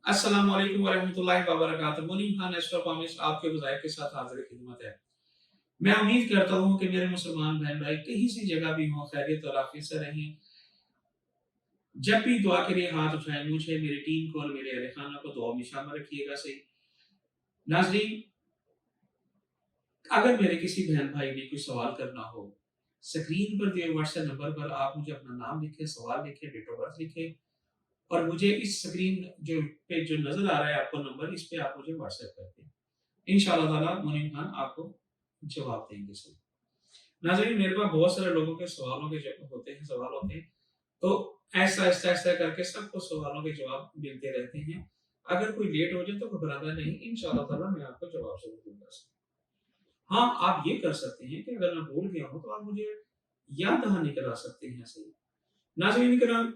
अस्सलाम वालेकुम वरहमतुल्लाहि वबरकातुहू। मुनीम खान एस्ट्रो कॉमिक्स आपके वज़ाइफ के साथ हाज़िर खिदमत है। मैं उम्मीद करता हूँ कि मेरे मुसलमान बहन भाई कहीं सी जगह भी हों, खैरियत और आफियत से रहें। जब भी दुआ के लिए हाथ उठाएं, मुझे, मेरी टीम को और मेरे अहले खाना को दुआ में शामिल रखिएगा। सही नाज़रीन, अगर मेरे किसी बहन भाई ने कोई सवाल करना हो, स्क्रीन पर दिए व्हाट्सएप नंबर पर आप मुझे अपना नाम लिखें, सवाल लिखें, डेट ऑफ बर्थ लिखें और मुझे इस स्क्रीन जो नज़र आ रहा है आपको नंबर, इस पे आप मुझे व्हाट्सएप कर दें। इंशाअल्लाह ताला मुनीम खान आपको जवाब देंगे। सही नाज़रीन, मेरे पास बहुत सारे लोगों के सवालों के सवाल होते हैं, तो ऐसा करके सबको सवालों के जवाब मिलते रहते हैं। अगर कोई लेट हो जाए तो घबराना नहीं, इंशाअल्लाह ताला मैं आपको जवाब ज़रूर दूँगा। हाँ, आप ये कर सकते हैं कि अगर मैं भूल गया हूँ तो आप मुझे याद दहानी करा सकते हैं। सही नाज़रीन किराम,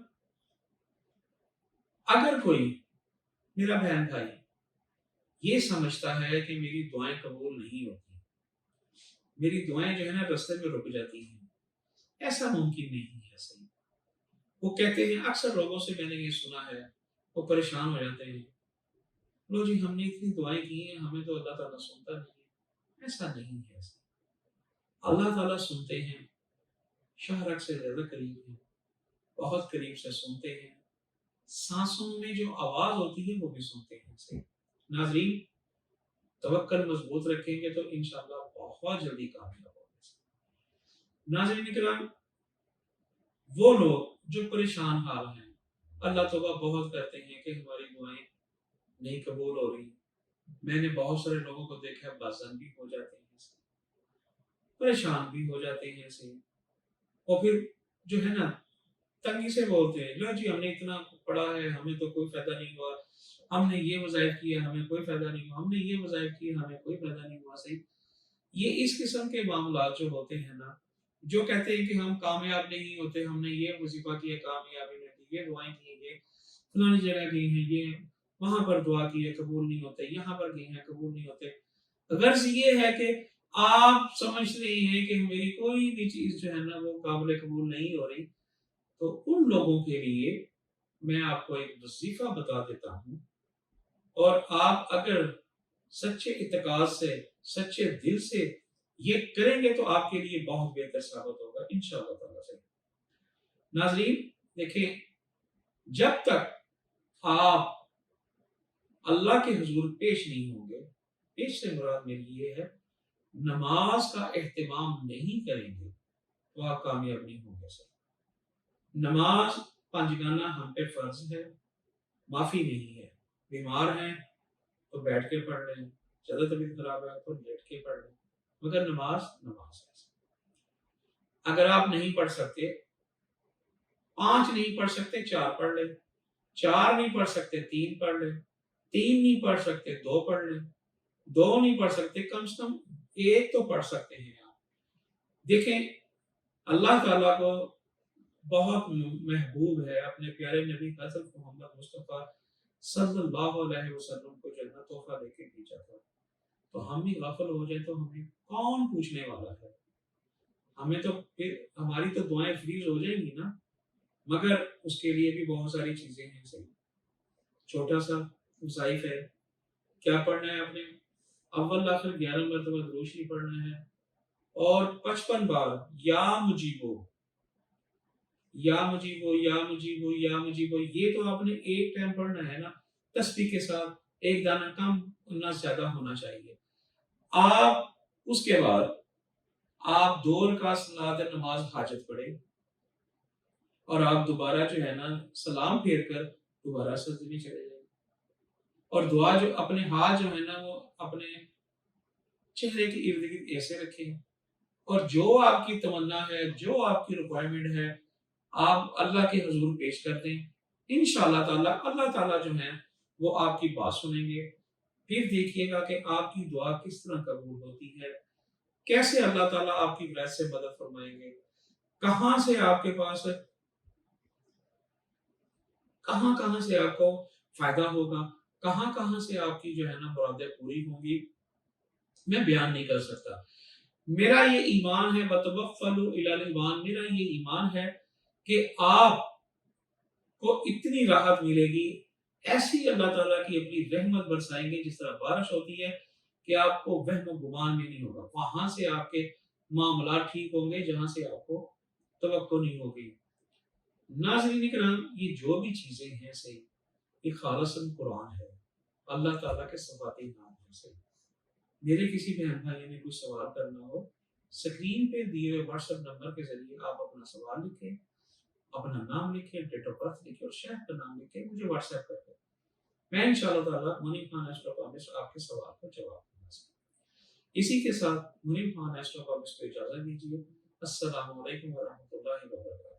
अगर कोई मेरा बहन भाई ये समझता है कि मेरी दुआएँ कबूल नहीं होती, मेरी दुआएँ जो है ना रास्ते में रुक जाती हैं, ऐसा मुमकिन नहीं है। सही वो कहते हैं, अक्सर लोगों से मैंने ये सुना है, वो परेशान हो जाते हैं, लो जी हमने इतनी दुआएं की हैं, हमें तो अल्लाह ताला सुनता नहीं है। ऐसा नहीं है। अल्लाह ताला सुनते हैं, शाहरग से ज्यादा करीब है, बहुत करीब से सुनते हैं, सांसों में जो आवाज होती है वो भी सुनते हैं। सही नाजरीन, तवक्कल मजबूत रखेंगे तो इंशाअल्लाह बहुत जल्दी कामयाब होंगे। नाजरीन किराम, वो लोग जो परेशान हाल हैं, अल्लाह तौबा बहुत करते हैं कि हमारी दुआएं नहीं कबूल हो रही। मैंने बहुत सारे लोगों को देखा, बाज़न भी हो जाते हैं, परेशान भी हो जाते हैं ऐसे, और फिर जो है ना तंगी से बोलते हैं, लो जी हमने इतना पढ़ा है, हमें तो कोई फायदा नहीं हुआ, हमने ये वज़ाइफ किया, हमें कोई फायदा नहीं हुआ, हमने ये वज़ाइफ किए, हमें कोई फायदा नहीं हुआ। सही ये इस किस्म के मामलात जो होते हैं ना, जो कहते हैं कि हम कामयाब नहीं होते, हमने ये वजीफा किया कामयाबी नहीं मिली, ये दुआएं की, ये फलानी जगह गई हैं, ये वहां पर दुआ की है कबूल नहीं होते, यहाँ पर गई हैं कबूल नहीं होते। गर्ज ये है कि आप समझ रहे हैं कि मेरी कोई भी चीज जो है ना वो काबिल कबूल नहीं हो रही, तो उन लोगों के लिए मैं आपको एक वजीफा बता देता हूँ, और आप अगर सच्चे इत्तेकाद से, सच्चे दिल से ये करेंगे तो आपके लिए बहुत बेहतर साबित होगा इंशाअल्लाह ताला। से नाजरीन देखिए, जब तक आप अल्लाह के हुजूर पेश नहीं होंगे, पेश से मुराद मेरी ये है, नमाज का एहतमाम नहीं करेंगे तो आप कामयाब नहीं होंगे। सर नमाज पंजगाना हम पे फर्ज है, माफी नहीं है। बीमार हैं तो बैठ के पढ़ लें, ज्यादा तबीयत खराब है तो लेट के पढ़ लें, मगर नमाज नमाज है। अगर आप नहीं पढ़ सकते, 5 नहीं पढ़ सकते, 4 पढ़ लें, 4 नहीं पढ़ सकते, 3 पढ़ लें, 3 नहीं पढ़ सकते, 2 पढ़ लें, 2 नहीं पढ़ सकते, कम से कम 1 तो पढ़ सकते हैं आप। देखें, अल्लाह ताला को बहुत महबूब है अपने प्यारे नबी हज़रत मोहम्मद मुस्तफ़ा सल्लल्लाहु अलैहि वसल्लम को जन्नत तोहफा देके भेजा था। तो हम भी गाफिल हो जाए तो हमें कौन पूछने वाला है? हमें तो फिर हमारी तो दुआएं फ्रीज हो जाएंगी ना। मगर उसके लिए भी बहुत सारी चीजें हैं। सही छोटा सा वज़ाइफ है, क्या पढ़ना है आपने? अव्वल आखिर 11 मरतबा दुरूद शरीफ पढ़ना है और 55 बार या मुजीबो, या मुजीबो, या मुजीबो, या मुजीबो, ये तो आपने एक टाइम पढ़ना है ना, तस्बीह के साथ, एक दाना कम ना ज्यादा होना चाहिए। आप उसके बाद आप 2 रकात सलात नमाज हाजत पढ़े और आप दोबारा जो है ना सलाम फेर कर दोबारा सजदे में चले जाए, और दुआ जो अपने हाथ जो है ना वो अपने चेहरे के इर्द गिर्द ऐसे रखें, और जो आपकी तमन्ना है, जो आपकी रिक्वायरमेंट है, आप अल्लाह के हुजूर पेश कर दें। इंशाअल्लाह ताला अल्लाह ताला जो है वो आपकी बात सुनेंगे। फिर देखिएगा कि आपकी दुआ किस तरह कबूल होती है, कैसे अल्लाह ताला आपकी वजह से मदद फरमाएंगे, कहाँ से आपके पास, कहाँ कहाँ से आपको फायदा होगा, कहाँ कहाँ से आपकी जो है ना मुरादें पूरी होंगी, मैं बयान नहीं कर सकता। मेरा ये ईमान है, बतवफ़्फ़लु इलल ईमान, मेरा ये ईमान है कि आपको इतनी राहत मिलेगी, ایسی اللہ تعالیٰ کی اپنی رحمت برسائیں گے جس طرح بارش ہوتی ہے کہ آپ کو وہم و گمان بھی نہیں ہوگا، وہاں سے آپ کے معاملات ٹھیک ہوں گے جہاں سے آپ کو توقع نہیں ہوگی۔ ناظرین کرام، یہ جو بھی چیزیں ہیں صحیح، یہ خالصاً قرآن ہے، اللہ تعالیٰ کے صفاتی نام ہے صحیح۔ میرے کسی بہن بھائی نے کوئی سوال کرنا ہو، سکرین پہ دیے ہوئے واٹس ایپ نمبر کے ذریعے آپ اپنا سوال لکھیں، اپنا نام لکھیں، ڈیٹ آف برتھ لکھیں اور شہر کا نام لکھیں، مجھے واٹس ایپ کر دیں۔ میں انشاءاللہ تعالیٰ منیب خان ایسٹرو پابلش آپ کے سوال کا جواب دوں گا۔ اسی کے ساتھ منیب خان ایسٹرو پابلش کو اجازت دیجیے۔ السلام علیکم ورحمۃ اللہ وبرکاتہ۔